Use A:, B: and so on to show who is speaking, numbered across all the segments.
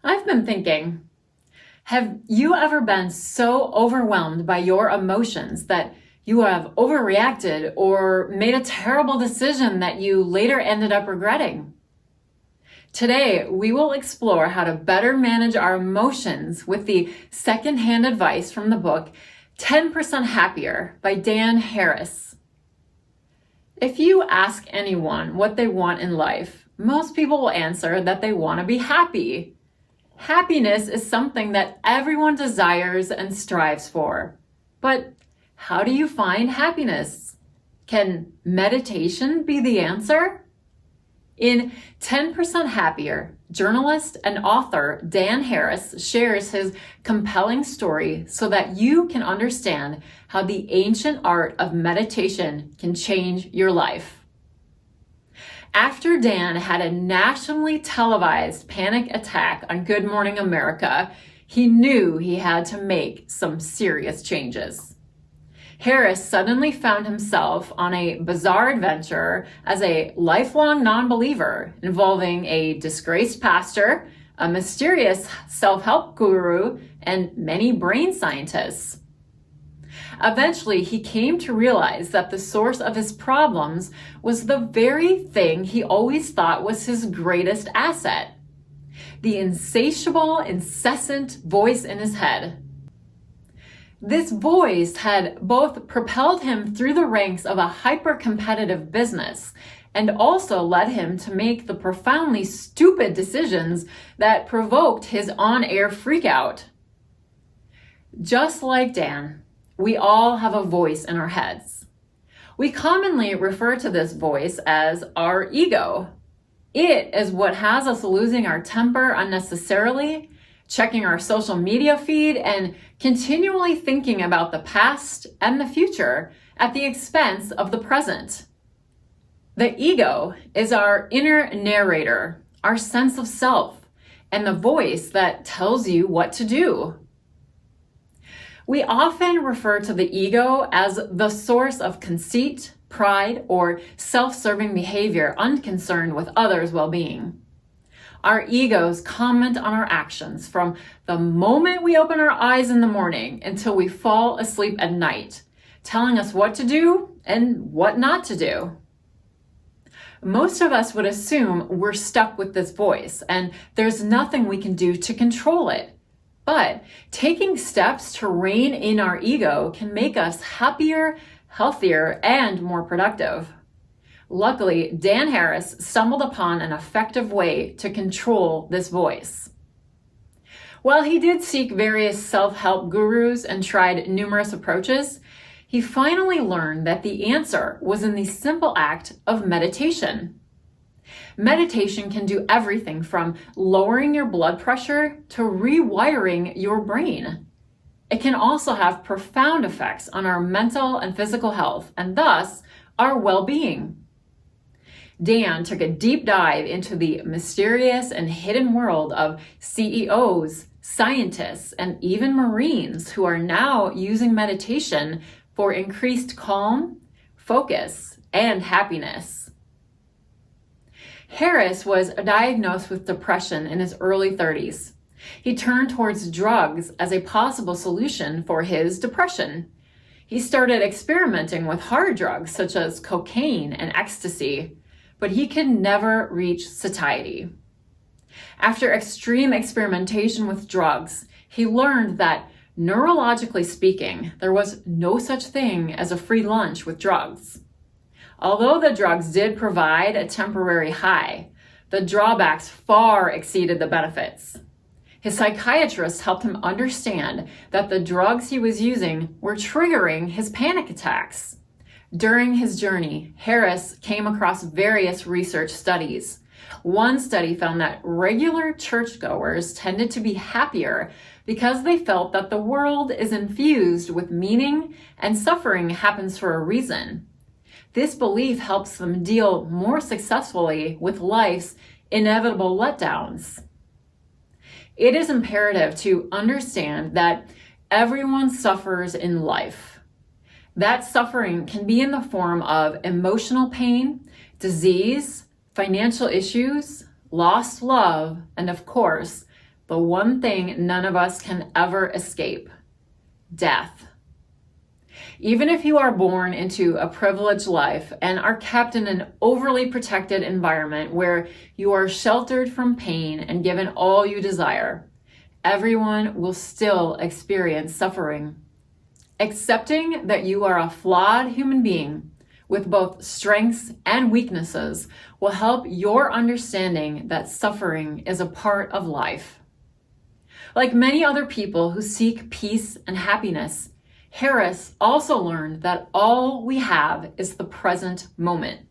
A: I've been thinking, have you ever been so overwhelmed by your emotions that you have overreacted or made a terrible decision that you later ended up regretting? Today, we will explore how to better manage our emotions with the secondhand advice from the book 10% Happier by Dan Harris. If you ask anyone what they want in life, most people will answer that they want to be happy. Happiness is something that everyone desires and strives for. But how do you find happiness? Can meditation be the answer? In 10% Happier, journalist and author Dan Harris shares his compelling story so that you can understand how the ancient art of meditation can change your life. After Dan had a nationally televised panic attack on Good Morning America, he knew he had to make some serious changes. Harris suddenly found himself on a bizarre adventure as a lifelong non-believer involving a disgraced pastor, a mysterious self-help guru, and many brain scientists. Eventually, he came to realize that the source of his problems was the very thing he always thought was his greatest asset: the insatiable, incessant voice in his head. This voice had both propelled him through the ranks of a hyper-competitive business and also led him to make the profoundly stupid decisions that provoked his on-air freakout. Just like Dan, we all have a voice in our heads. We commonly refer to this voice as our ego. It is what has us losing our temper unnecessarily, checking our social media feed, and continually thinking about the past and the future at the expense of the present. The ego is our inner narrator, our sense of self, and the voice that tells you what to do. We often refer to the ego as the source of conceit, pride, or self-serving behavior unconcerned with others' well-being. Our egos comment on our actions from the moment we open our eyes in the morning until we fall asleep at night, telling us what to do and what not to do. Most of us would assume we're stuck with this voice and there's nothing we can do to control it. But taking steps to rein in our ego can make us happier, healthier, and more productive. Luckily, Dan Harris stumbled upon an effective way to control this voice. While he did seek various self-help gurus and tried numerous approaches, he finally learned that the answer was in the simple act of meditation. Meditation can do everything from lowering your blood pressure to rewiring your brain. It can also have profound effects on our mental and physical health, and thus our well-being. Dan took a deep dive into the mysterious and hidden world of CEOs, scientists, and even Marines who are now using meditation for increased calm, focus, and happiness. Harris was diagnosed with depression in his early 30s. He turned towards drugs as a possible solution for his depression. He started experimenting with hard drugs such as cocaine and ecstasy, but he could never reach satiety. After extreme experimentation with drugs, he learned that, neurologically speaking, there was no such thing as a free lunch with drugs. Although the drugs did provide a temporary high, the drawbacks far exceeded the benefits. His psychiatrist helped him understand that the drugs he was using were triggering his panic attacks. During his journey, Harris came across various research studies. One study found that regular churchgoers tended to be happier because they felt that the world is infused with meaning and suffering happens for a reason. This belief helps them deal more successfully with life's inevitable letdowns. It is imperative to understand that everyone suffers in life. That suffering can be in the form of emotional pain, disease, financial issues, lost love, and of course, the one thing none of us can ever escape: death. Even if you are born into a privileged life and are kept in an overly protected environment where you are sheltered from pain and given all you desire, everyone will still experience suffering. Accepting that you are a flawed human being with both strengths and weaknesses will help your understanding that suffering is a part of life. Like many other people who seek peace and happiness, Harris also learned that all we have is the present moment.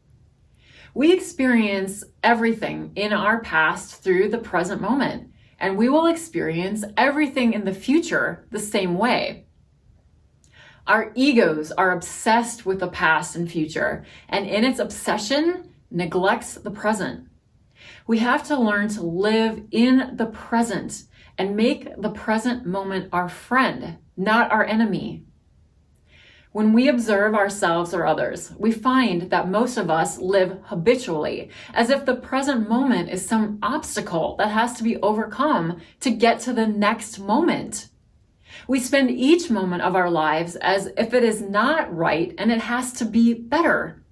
A: We experience everything in our past through the present moment, and we will experience everything in the future the same way. Our egos are obsessed with the past and future, and in its obsession, neglects the present. We have to learn to live in the present and make the present moment our friend, not our enemy. When we observe ourselves or others, we find that most of us live habitually, as if the present moment is some obstacle that has to be overcome to get to the next moment. We spend each moment of our lives as if it is not right and it has to be better.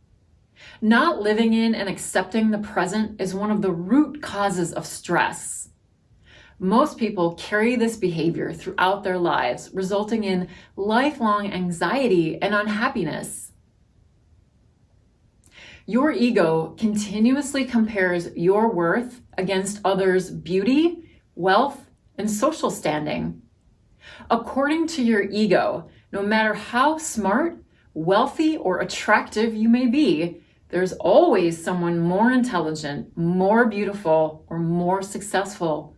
A: Not living in and accepting the present is one of the root causes of stress. Most people carry this behavior throughout their lives, resulting in lifelong anxiety and unhappiness. Your ego continuously compares your worth against others' beauty, wealth, and social standing. According to your ego, no matter how smart, wealthy, or attractive you may be, there's always someone more intelligent, more beautiful, or more successful.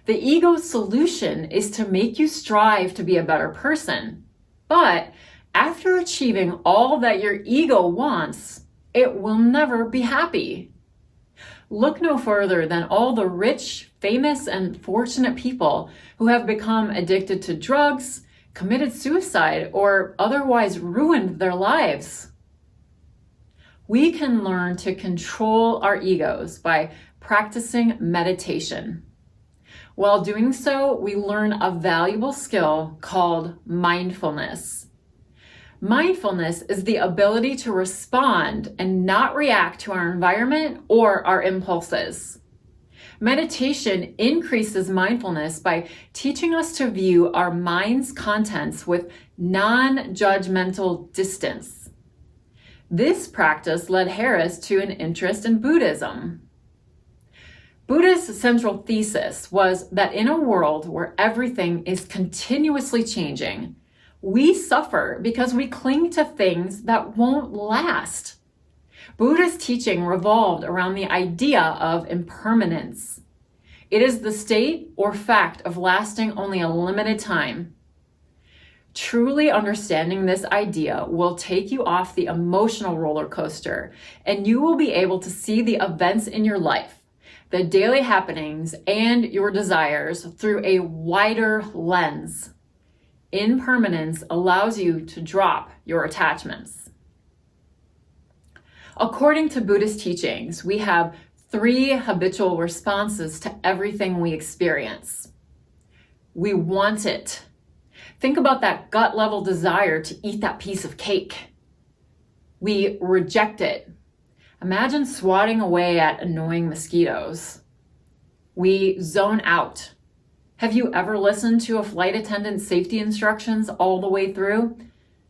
A: The ego's solution is to make you strive to be a better person. But after achieving all that your ego wants, it will never be happy. Look no further than all the rich, famous, and fortunate people who have become addicted to drugs, committed suicide, or otherwise ruined their lives. We can learn to control our egos by practicing meditation. While doing so, we learn a valuable skill called mindfulness. Mindfulness is the ability to respond and not react to our environment or our impulses. Meditation increases mindfulness by teaching us to view our mind's contents with non-judgmental distance. This practice led Harris to an interest in Buddhism. Buddha's central thesis was that in a world where everything is continuously changing, we suffer because we cling to things that won't last. Buddha's teaching revolved around the idea of impermanence. It is the state or fact of lasting only a limited time. Truly understanding this idea will take you off the emotional roller coaster, and you will be able to see the events in your life, the daily happenings, and your desires through a wider lens. Impermanence allows you to drop your attachments. According to Buddhist teachings, we have 3 habitual responses to everything we experience. We want it. Think about that gut level desire to eat that piece of cake. We reject it. Imagine swatting away at annoying mosquitoes. We zone out. Have you ever listened to a flight attendant's safety instructions all the way through?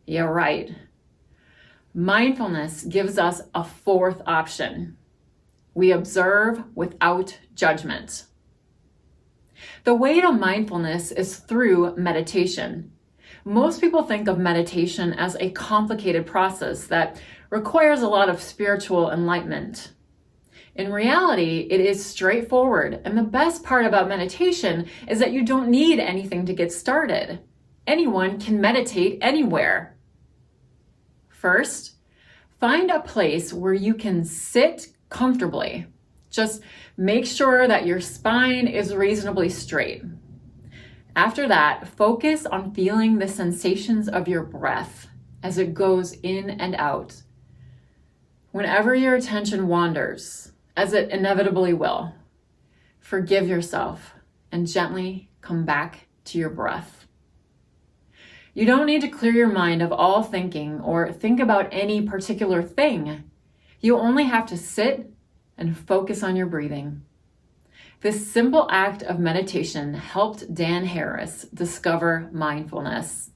A: Yeah, right. Mindfulness gives us a 4th option. We observe without judgment. The way to mindfulness is through meditation. Most people think of meditation as a complicated process that requires a lot of spiritual enlightenment. In reality, it is straightforward, and the best part about meditation is that you don't need anything to get started. Anyone can meditate anywhere. First, find a place where you can sit comfortably. Just make sure that your spine is reasonably straight. After that, focus on feeling the sensations of your breath as it goes in and out. Whenever your attention wanders, as it inevitably will, forgive yourself and gently come back to your breath. You don't need to clear your mind of all thinking or think about any particular thing. You only have to sit and focus on your breathing. This simple act of meditation helped Dan Harris discover mindfulness.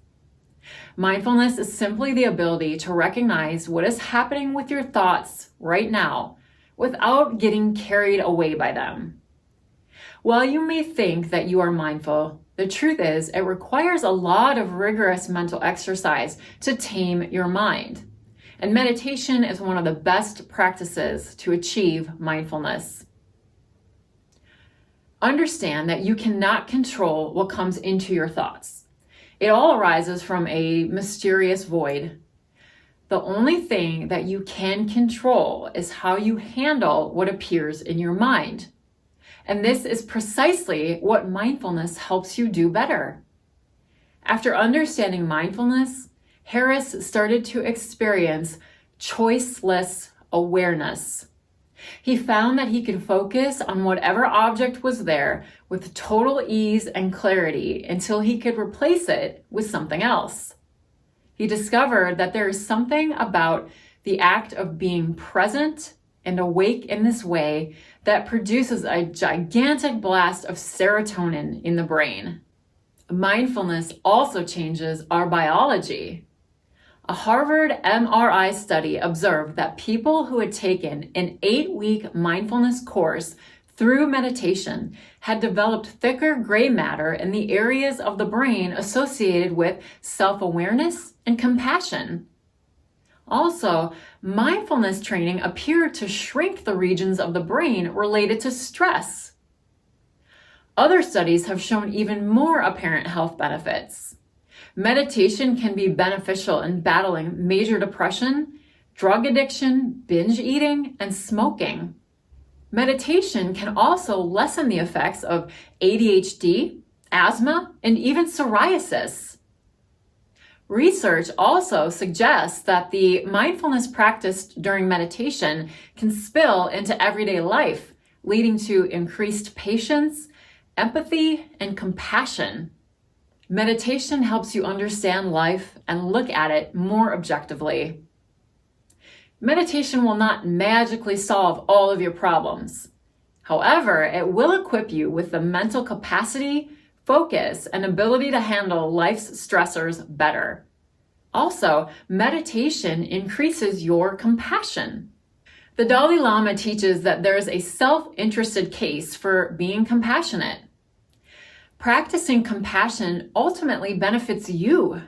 A: Mindfulness is simply the ability to recognize what is happening with your thoughts right now without getting carried away by them. While you may think that you are mindful, the truth is it requires a lot of rigorous mental exercise to tame your mind. And meditation is one of the best practices to achieve mindfulness. Understand that you cannot control what comes into your thoughts. It all arises from a mysterious void. The only thing that you can control is how you handle what appears in your mind. And this is precisely what mindfulness helps you do better. After understanding mindfulness, Harris started to experience choiceless awareness. He found that he could focus on whatever object was there with total ease and clarity until he could replace it with something else. He discovered that there is something about the act of being present and awake in this way that produces a gigantic blast of serotonin in the brain. Mindfulness also changes our biology. A Harvard MRI study observed that people who had taken an 8-week mindfulness course through meditation had developed thicker gray matter in the areas of the brain associated with self-awareness and compassion. Also, mindfulness training appeared to shrink the regions of the brain related to stress. Other studies have shown even more apparent health benefits. Meditation can be beneficial in battling major depression, drug addiction, binge eating, and smoking. Meditation can also lessen the effects of ADHD, asthma, and even psoriasis. Research also suggests that the mindfulness practiced during meditation can spill into everyday life, leading to increased patience, empathy, and compassion. Meditation helps you understand life and look at it more objectively. Meditation will not magically solve all of your problems. However, it will equip you with the mental capacity, focus, and ability to handle life's stressors better. Also, meditation increases your compassion. The Dalai Lama teaches that there is a self-interested case for being compassionate. Practicing compassion ultimately benefits you.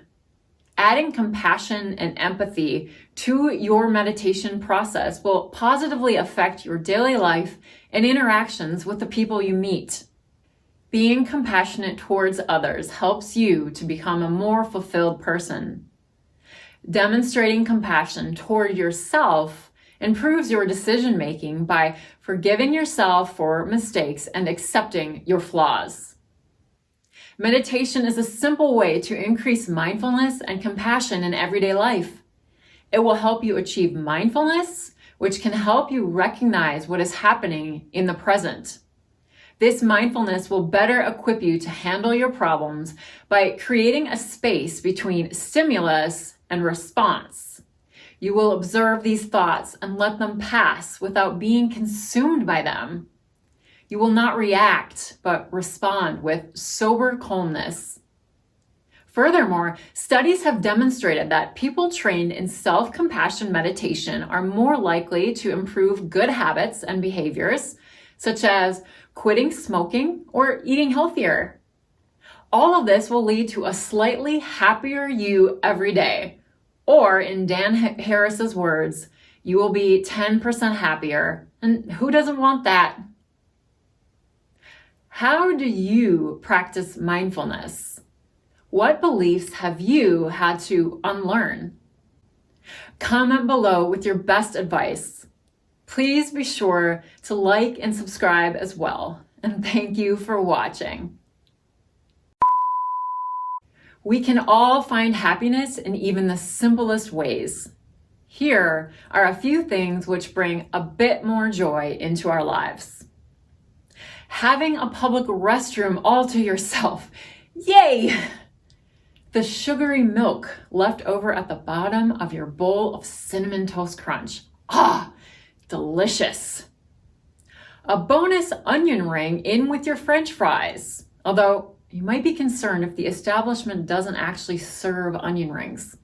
A: Adding compassion and empathy to your meditation process will positively affect your daily life and interactions with the people you meet. Being compassionate towards others helps you to become a more fulfilled person. Demonstrating compassion toward yourself improves your decision-making by forgiving yourself for mistakes and accepting your flaws. Meditation is a simple way to increase mindfulness and compassion in everyday life. It will help you achieve mindfulness, which can help you recognize what is happening in the present. This mindfulness will better equip you to handle your problems by creating a space between stimulus and response. You will observe these thoughts and let them pass without being consumed by them. You will not react, but respond with sober calmness. Furthermore, studies have demonstrated that people trained in self-compassion meditation are more likely to improve good habits and behaviors, such as quitting smoking or eating healthier. All of this will lead to a slightly happier you every day. Or, in Dan Harris's words, you will be 10% happier. And who doesn't want that? How do you practice mindfulness? What beliefs have you had to unlearn? Comment below with your best advice. Please be sure to like and subscribe as well. And thank you for watching. We can all find happiness in even the simplest ways. Here are a few things which bring a bit more joy into our lives. having a public restroom all to yourself. Yay! The sugary milk left over at the bottom of your bowl of Cinnamon Toast Crunch. Ah, delicious. A bonus onion ring in with your French fries. Although you might be concerned if the establishment doesn't actually serve onion rings.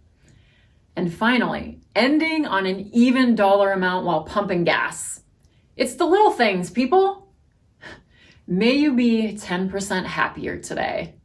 A: And finally, ending on an even dollar amount while pumping gas. It's the little things, people. May you be 10% happier today.